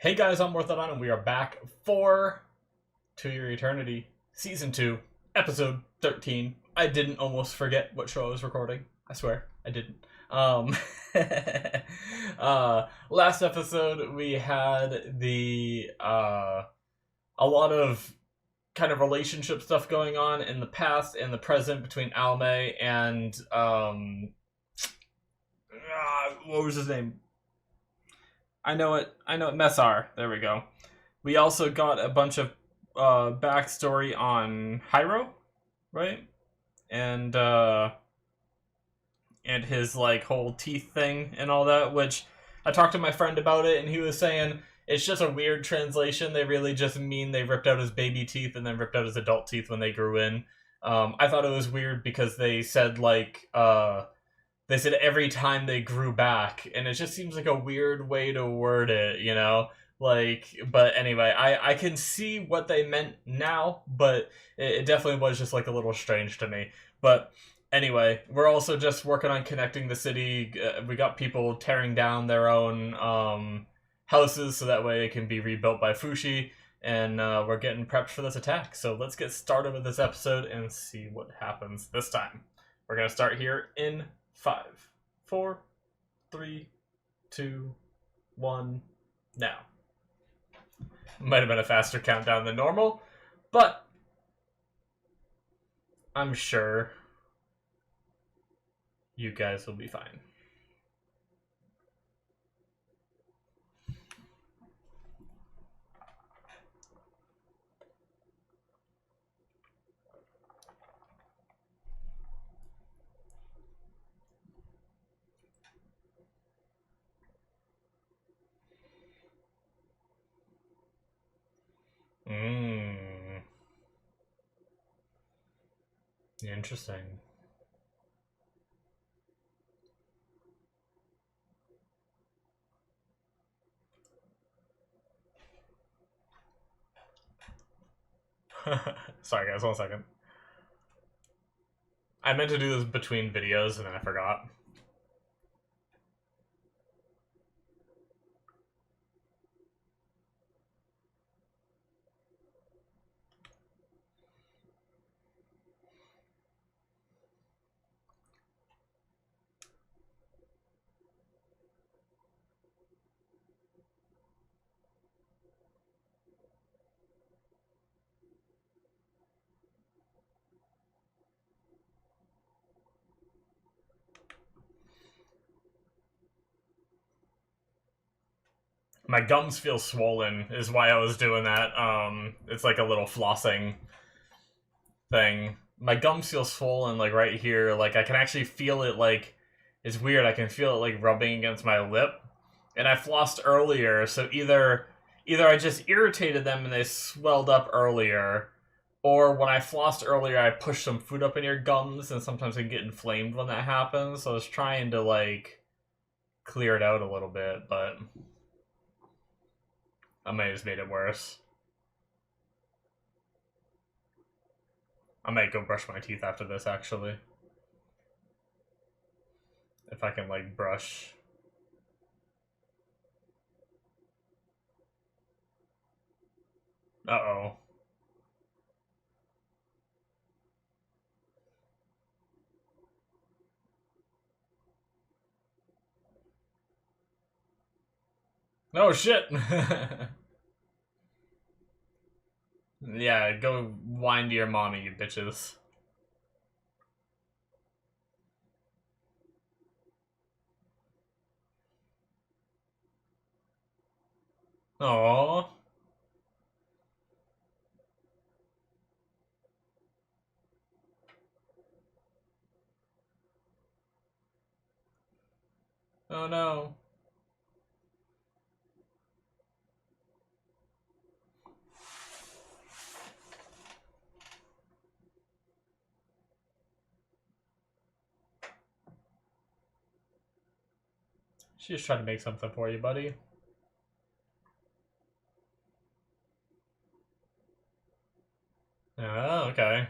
Hey guys, I'm Morthadon, and we are back for To Your Eternity, Season 2, Episode 13. I didn't almost forget what show I was recording. I swear, I didn't. Last episode, we had a lot of kind of relationship stuff going on in the past and the present between Alme and, what was his name? I know it, Messar. There we go. We also got a bunch of backstory on Hyro, right? And his like whole teeth thing and all that, which I talked to my friend about it, and he was saying it's just a weird translation. They really just mean they ripped out his baby teeth and then ripped out his adult teeth when they grew in. I thought it was weird because they said they said every time they grew back, and it just seems like a weird way to word it, you know? But anyway, I can see what they meant now, but it definitely was just like a little strange to me. But anyway, we're also just working on connecting the city. We got people tearing down their own houses so that way it can be rebuilt by Fushi, and we're getting prepped for this attack. So let's get started with this episode and see what happens this time. We're going to start here in 5, 4, 3, 2, 1, now. Might have been a faster countdown than normal, but I'm sure you guys will be fine. Interesting. Sorry guys, 1 second. I meant to do this between videos and then I forgot. My gums feel swollen is why I was doing that. It's like a little flossing thing. My gums feel swollen like right here. Like I can actually feel it. Like it's weird. I can feel it like rubbing against my lip. And I flossed earlier, so either I just irritated them and they swelled up earlier, or when I flossed earlier I pushed some food up in your gums and sometimes they get inflamed when that happens. So I was trying to like clear it out a little bit, but I might have just made it worse. I might go brush my teeth after this, actually. If I can, like, brush. Uh-oh. Oh, shit! Yeah, go whine to your mommy, you bitches. Aww. Oh no. She just tried to make something for you, buddy. Oh, okay.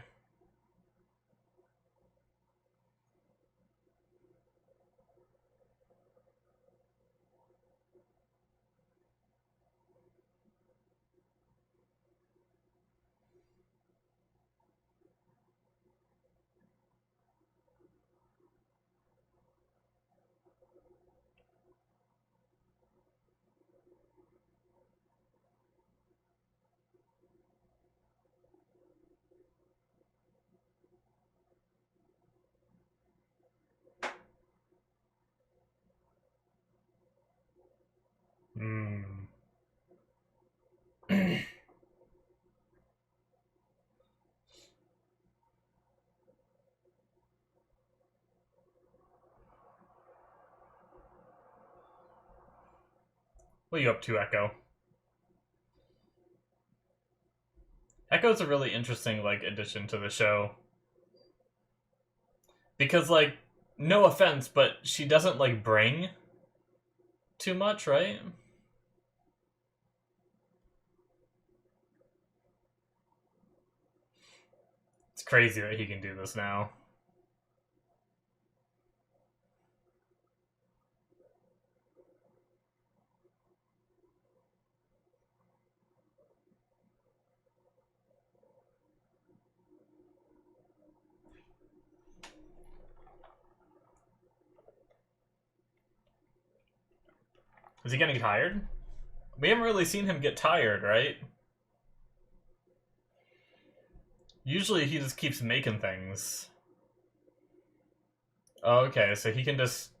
What are you up to, Echo? Echo's a really interesting, like, addition to the show. Because, like, no offense, but she doesn't, like, bring too much, right? It's crazy that he can do this now. Is he getting tired? We haven't really seen him get tired, right? Usually he just keeps making things. Okay, so he can just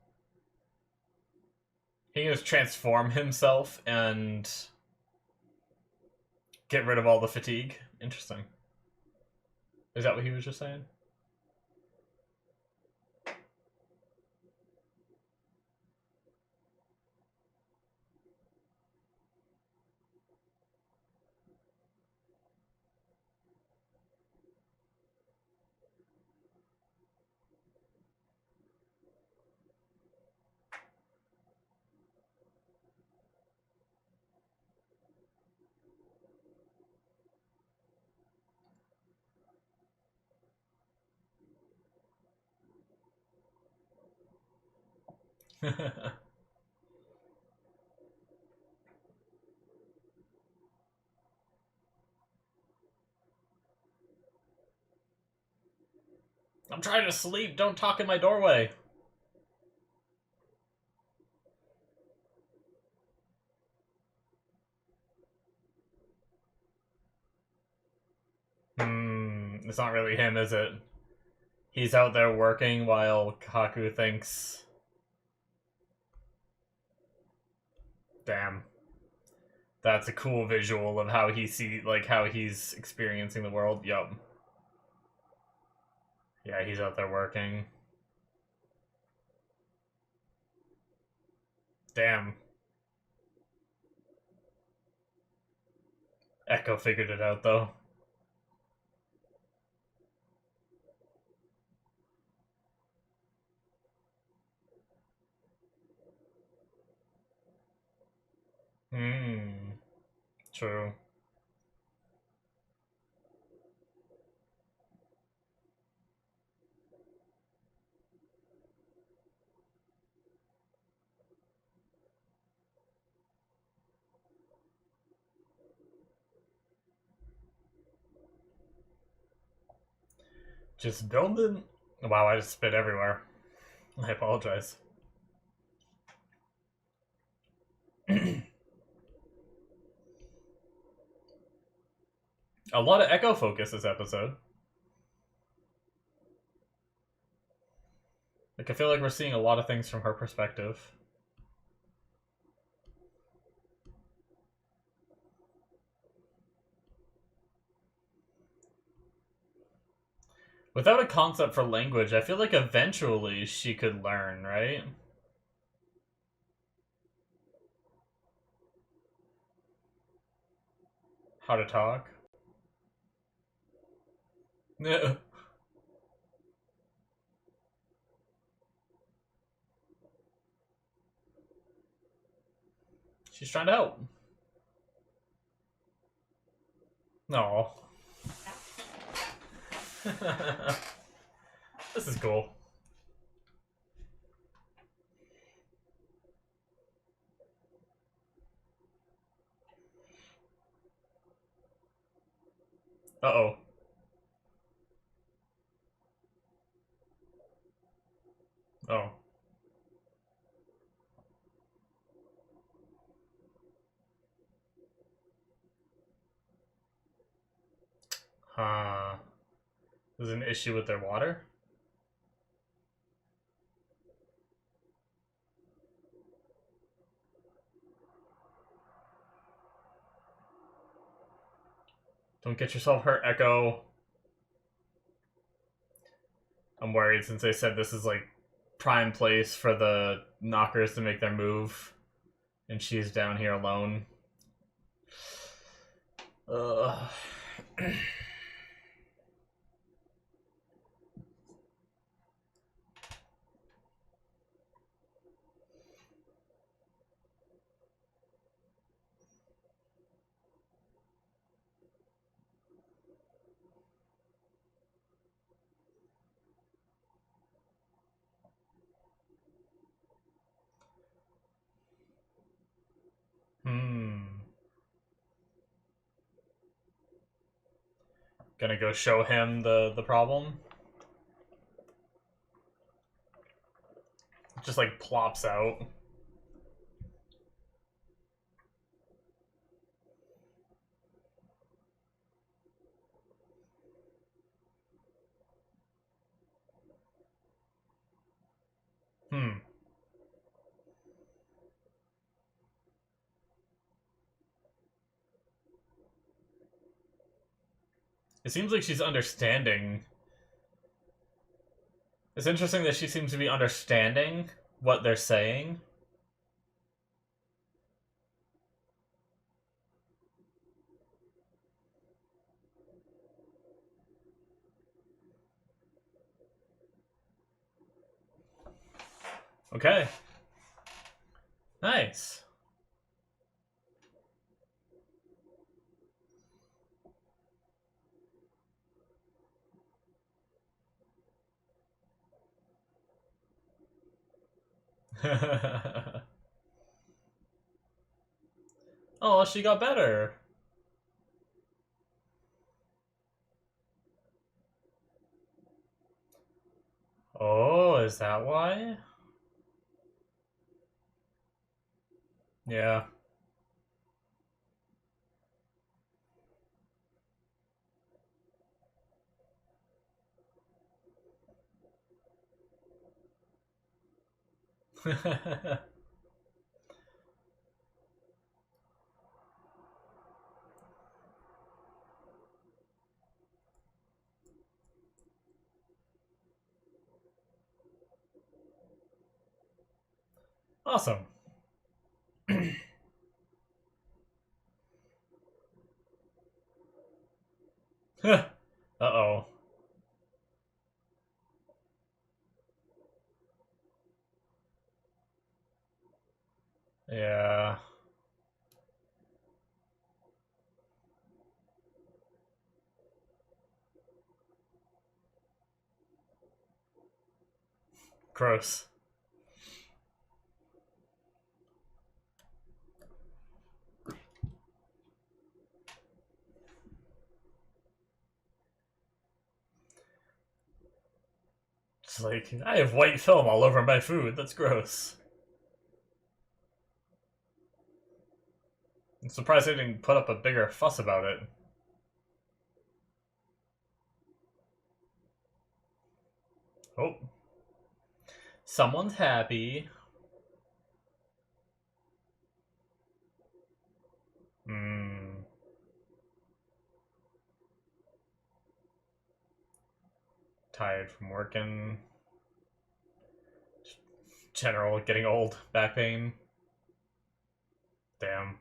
transform himself and get rid of all the fatigue. Interesting. Is that what he was just saying? I'm trying to sleep. Don't talk in my doorway. It's not really him, is it? He's out there working while Kaku thinks... Damn. That's a cool visual of how how he's experiencing the world. Yup. Yeah, he's out there working. Damn. Echo figured it out, though. True. Just building... Wow, I just spit everywhere. I apologize. A lot of Echo focus this episode. Like, I feel like we're seeing a lot of things from her perspective. Without a concept for language, I feel like eventually she could learn, right? How to talk. She's trying to help. No. This is cool. Uh-oh. Oh. There's an issue with their water? Don't get yourself hurt, Echo. I'm worried since they said this is like prime place for the knockers to make their move. And she's down here alone. Ugh. Gonna go show him the problem. Just like plops out. It seems like she's understanding. It's interesting that she seems to be understanding what they're saying. Okay. Nice. Oh, she got better. Oh, is that why? Yeah. Awesome. Uh-oh. Yeah. Gross. It's like, I have white film all over my food. That's gross. I'm surprised they didn't put up a bigger fuss about it. Oh. Someone's happy. Tired from working. General getting old. Back pain. Damn.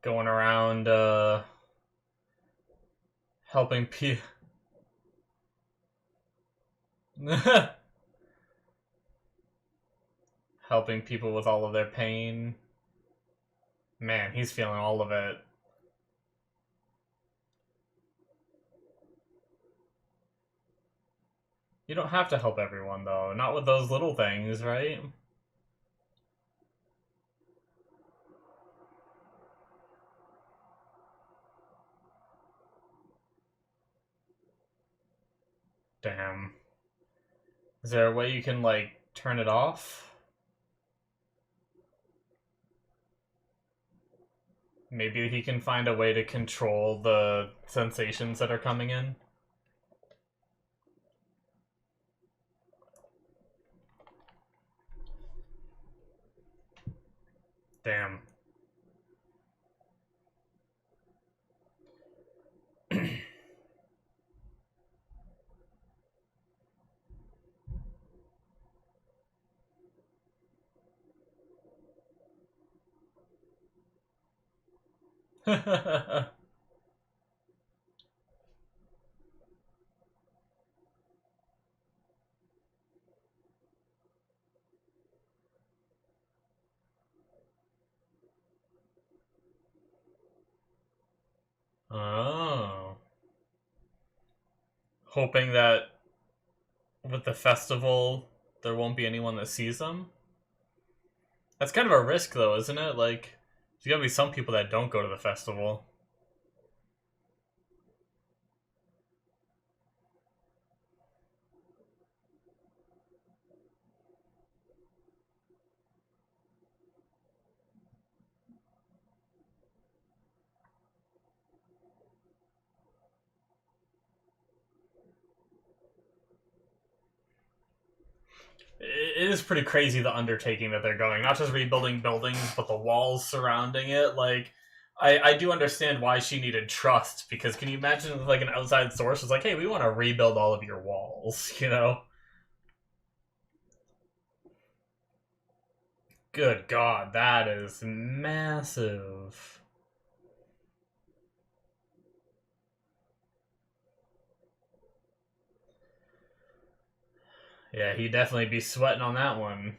Going around, helping people. Helping people with all of their pain. Man, he's feeling all of it. You don't have to help everyone, though. Not with those little things, right? Damn. Is there a way you can, like, turn it off? Maybe he can find a way to control the sensations that are coming in. Damn. Oh. Hoping that with the festival there won't be anyone that sees them? That's kind of a risk though, isn't it? Like, there's gotta be some people that don't go to the festival. It is pretty crazy the undertaking that they're going. Not just rebuilding buildings, but the walls surrounding it. Like, I do understand why she needed trust, because can you imagine if like an outside source was like, hey, we want to rebuild all of your walls, you know? Good God, that is massive. Yeah, he'd definitely be sweating on that one.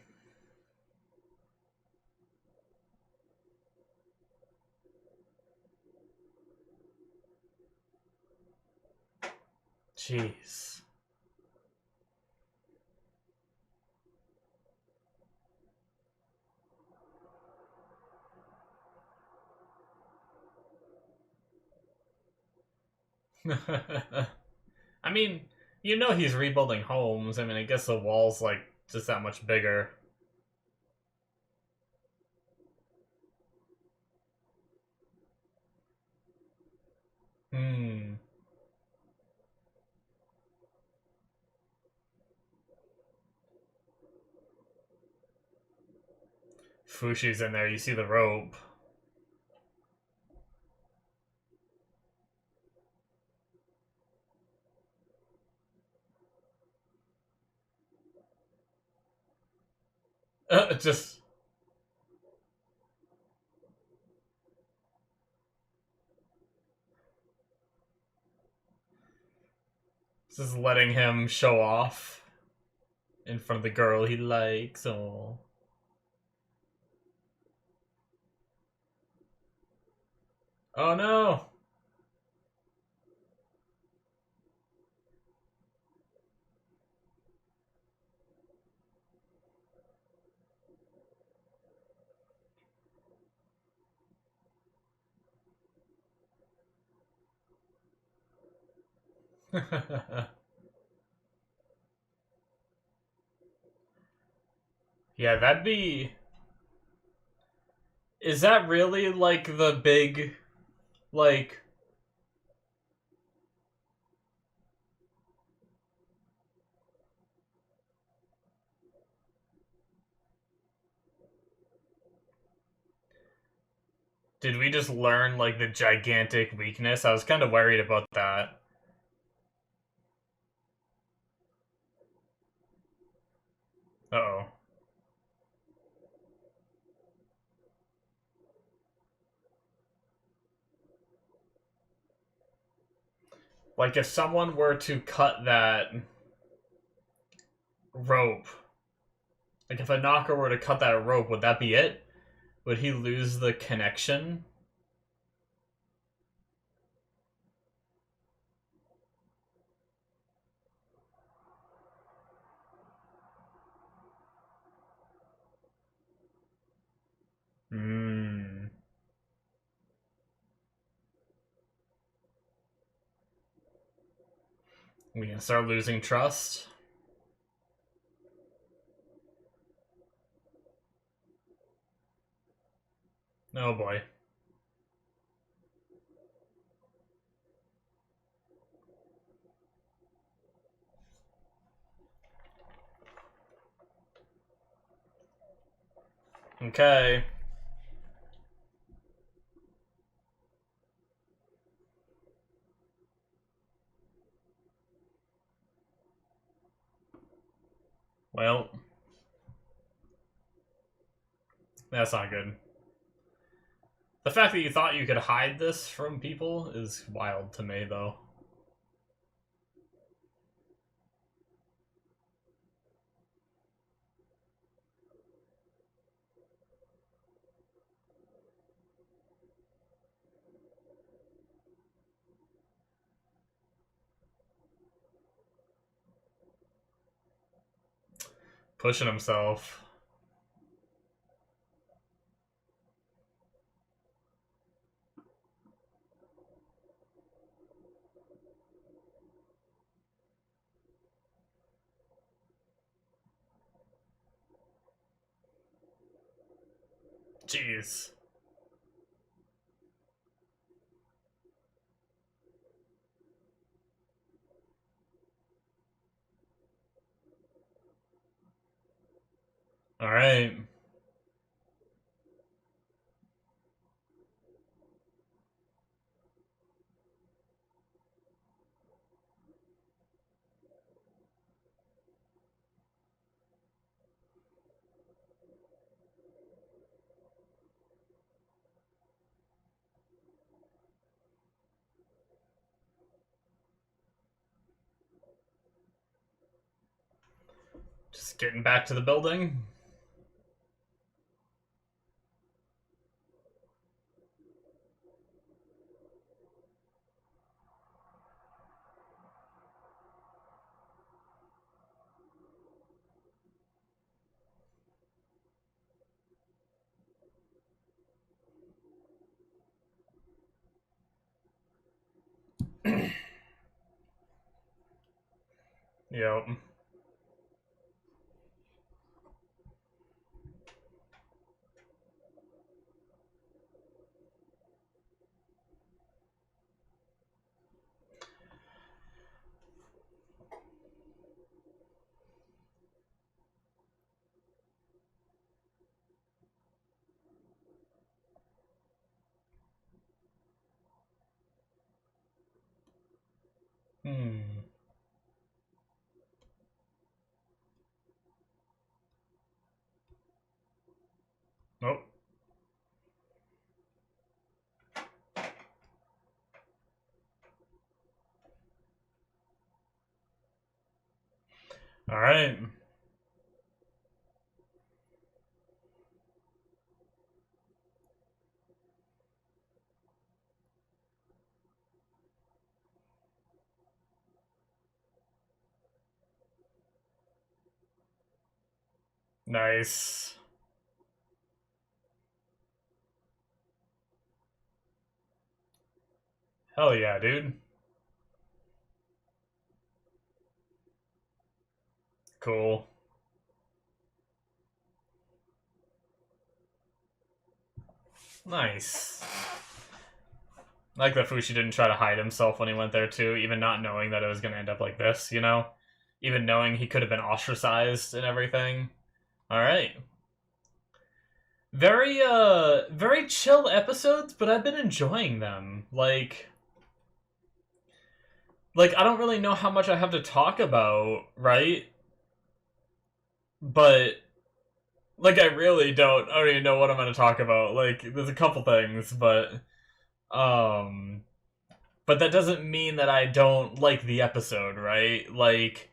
Jeez. I mean, you know he's rebuilding homes. I mean, I guess the wall's like just that much bigger. Hmm. Fushi's in there. You see the rope. Just letting him show off in front of the girl he likes. Oh. Oh no. Yeah, that'd be. Is that really like the big, like? Did we just learn like the gigantic weakness? I was kind of worried about that. Uh oh. Like if someone were to cut that rope, like if a knocker were to cut that rope, would that be it? Would he lose the connection? Hmm. We can start losing trust. Oh boy. Okay. Well, that's not good. The fact that you thought you could hide this from people is wild to me, though. Pushing himself. Jeez. Alright. Just getting back to the building. Yep. Hmm. Nope. Alright. Nice. Hell yeah, dude. Cool. Nice. I like that Fushi didn't try to hide himself when he went there too, even not knowing that it was gonna end up like this, you know? Even knowing he could have been ostracized and everything. Alright. Very chill episodes, but I've been enjoying them. Like, I don't really know how much I have to talk about, right? But like, I really don't. I don't even know what I'm going to talk about. Like, there's a couple things, um, but that doesn't mean that I don't like the episode, right? Like,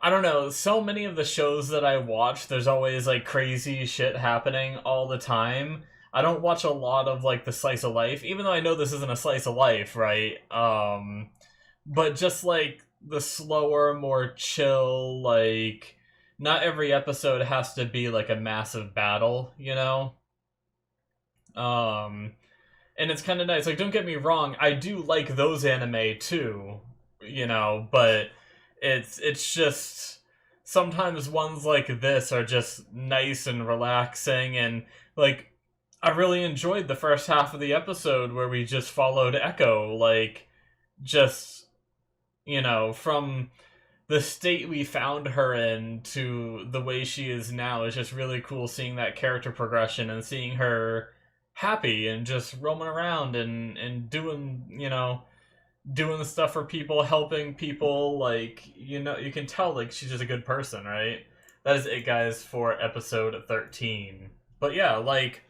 I don't know. So many of the shows that I watch, there's always like crazy shit happening all the time. I don't watch a lot of like the slice of life, even though I know this isn't a slice of life, right? But just like the slower, more chill, like not every episode has to be like a massive battle, you know? Um, and it's kind of nice. Like, don't get me wrong, I do like those anime too, you know, but it's just sometimes ones like this are just nice and relaxing and like I really enjoyed the first half of the episode where we just followed Echo, like just you know, from the state we found her in to the way she is now is just really cool, seeing that character progression and seeing her happy and just roaming around and doing, doing the stuff for people, helping people. Like, you can tell, like, she's just a good person, right? That is it, guys, for episode 13. But yeah, like,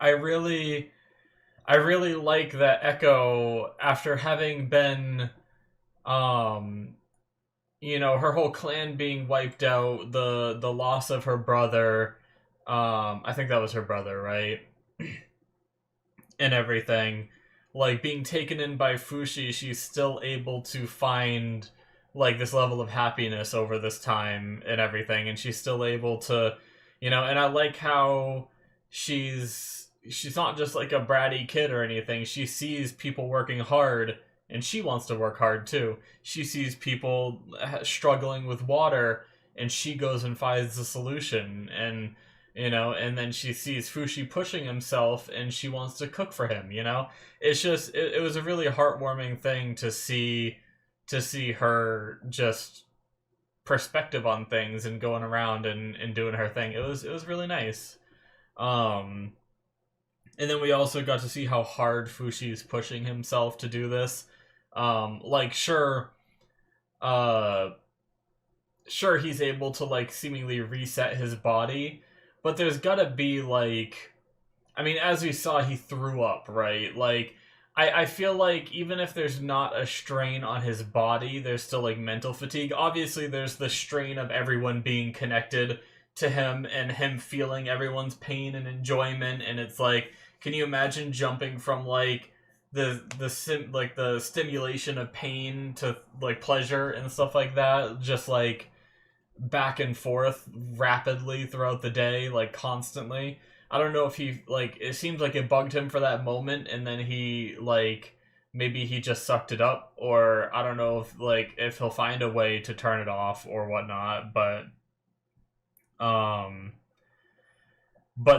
I really like that Echo, after having been, her whole clan being wiped out, the loss of her brother, I think that was her brother, right? And everything, like, being taken in by Fushi, she's still able to find, like, this level of happiness over this time and everything, and she's still able to, and I like how she's not just like a bratty kid or anything. She sees people working hard, and she wants to work hard too. She sees people struggling with water, and she goes and finds the solution. And then she sees Fushi pushing himself, and she wants to cook for him. It's just it was a really heartwarming thing to see her just perspective on things and going around and doing her thing. It was really nice. And then we also got to see how hard Fushi is pushing himself to do this. Like, sure, he's able to, like, seemingly reset his body, but there's gotta be, like, I mean, as we saw, he threw up, right? Like, I feel like even if there's not a strain on his body, there's still, like, mental fatigue. Obviously, there's the strain of everyone being connected to him and him feeling everyone's pain and enjoyment, and it's like, can you imagine jumping from, like, the stimulation of pain to, like, pleasure and stuff like that, just, like, back and forth rapidly throughout the day, like, constantly. I don't know if he, like, it seems like it bugged him for that moment, and then he, like, maybe he just sucked it up, or I don't know if, like, if he'll find a way to turn it off or whatnot, but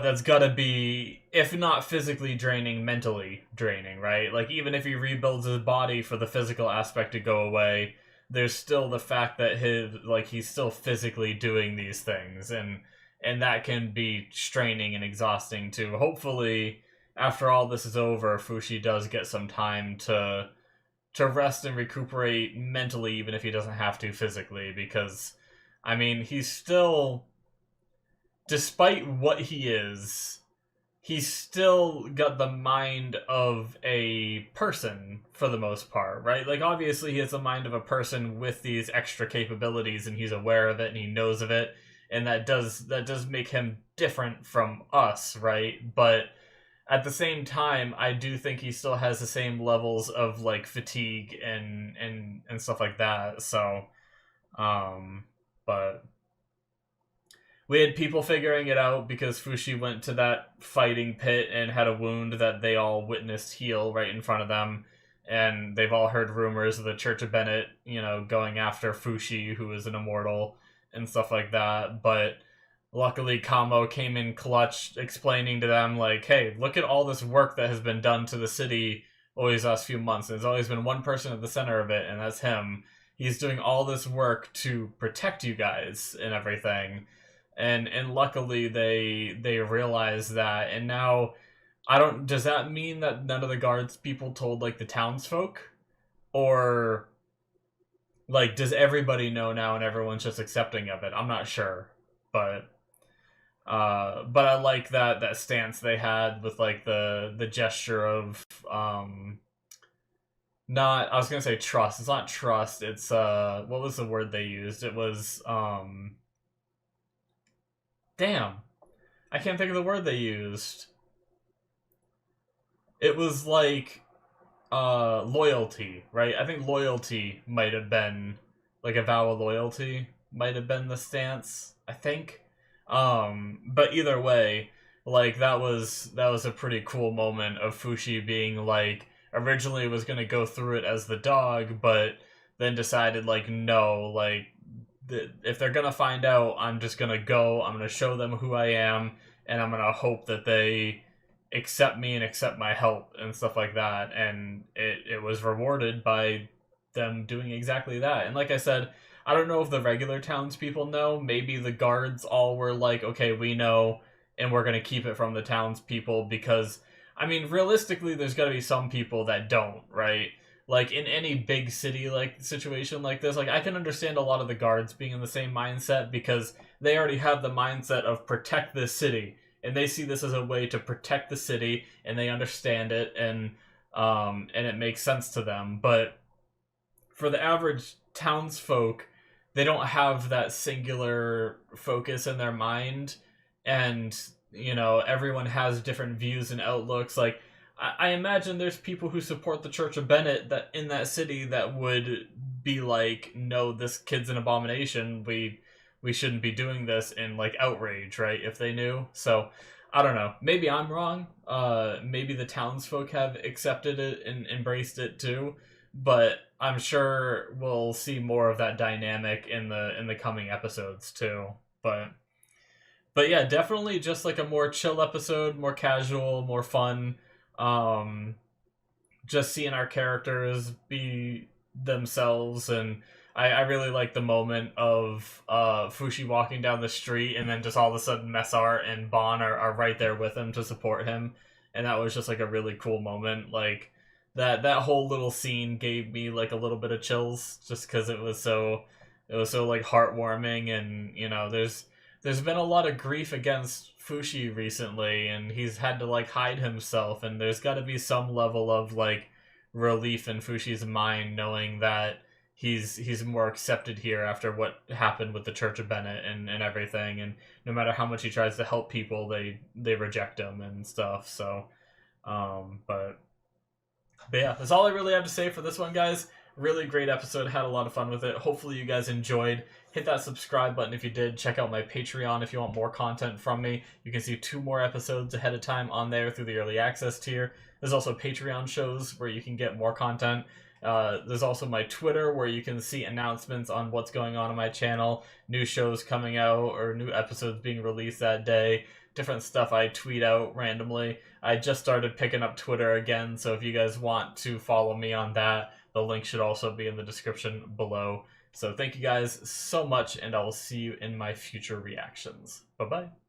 that's gotta be, if not physically draining, mentally draining, right? Like, even if he rebuilds his body for the physical aspect to go away, there's still the fact that he's still physically doing these things, and that can be straining and exhausting too. Hopefully, after all this is over, Fushi does get some time to rest and recuperate mentally, even if he doesn't have to physically, because, I mean, he's still, despite what he is, he's still got the mind of a person for the most part, right? Like, obviously he has the mind of a person with these extra capabilities, and he's aware of it and he knows of it, and that does make him different from us, right? But at the same time, I do think he still has the same levels of, like, fatigue and stuff like that. So, but we had people figuring it out because Fushi went to that fighting pit and had a wound that they all witnessed heal right in front of them. And they've all heard rumors of the Church of Bennett, going after Fushi, who is an immortal, and stuff like that. But luckily, Kamo came in clutch, explaining to them, like, hey, look at all this work that has been done to the city over these last few months. There's always been one person at the center of it, and that's him. He's doing all this work to protect you guys and everything. And luckily they realize that, and now does that mean that none of the guards people told, like, the townsfolk? Or, like, does everybody know now and everyone's just accepting of it? I'm not sure. But I like that stance they had with, like, the gesture of not, I was gonna say trust. It's not trust, it's what was the word they used? It was damn, I can't think of the word they used. It was like loyalty, right? I think loyalty might have been, like, a vow of loyalty might have been the stance, I think. But either way, like, that was a pretty cool moment of Fushi being like, originally was gonna go through it as the dog, but then decided, like, no, like, if they're gonna find out, I'm just gonna go, I'm gonna show them who I am, and I'm gonna hope that they accept me and accept my help and stuff like that. And it was rewarded by them doing exactly that. And like I said, I don't know if the regular townspeople know. Maybe the guards all were like, okay, we know, and we're gonna keep it from the townspeople because, I mean, realistically, there's gotta be some people that don't, right? Like in any big city like situation like this, like I can understand a lot of the guards being in the same mindset because they already have the mindset of protect this city, and they see this as a way to protect the city, and they understand it, and it makes sense to them. But for the average townsfolk, they don't have that singular focus in their mind, and everyone has different views and outlooks. Like I imagine there's people who support the Church of Bennett that in that city that would be like, no, this kid's an abomination. We shouldn't be doing this, in like outrage, right? If they knew. So I don't know. Maybe I'm wrong. Maybe the townsfolk have accepted it and embraced it too. But I'm sure we'll see more of that dynamic in the coming episodes too. But yeah, definitely just like a more chill episode, more casual, more fun. Um, just seeing our characters be themselves, and I really like the moment of Fushi walking down the street and then just all of a sudden Messar and Bon are right there with him to support him, and that was just like a really cool moment. Like that whole little scene gave me like a little bit of chills just because it was so like heartwarming. And there's been a lot of grief against Fushi recently, and he's had to like hide himself, and there's got to be some level of like relief in Fushi's mind knowing that he's more accepted here after what happened with the Church of Bennett and everything. And no matter how much he tries to help people, they reject him and stuff. So but yeah, that's all I really have to say for this one, guys. Really great episode. Had a lot of fun with it. Hopefully you guys enjoyed. Hit that subscribe button if you did. Check out my Patreon if you want more content from me. You can see 2 more episodes ahead of time on there through the early access tier. There's also Patreon shows where you can get more content. There's also my Twitter where you can see announcements on what's going on my channel, new shows coming out or new episodes being released that day, different stuff I tweet out randomly. I just started picking up Twitter again, so if you guys want to follow me on that, the link should also be in the description below. So thank you guys so much, and I will see you in my future reactions. Bye-bye.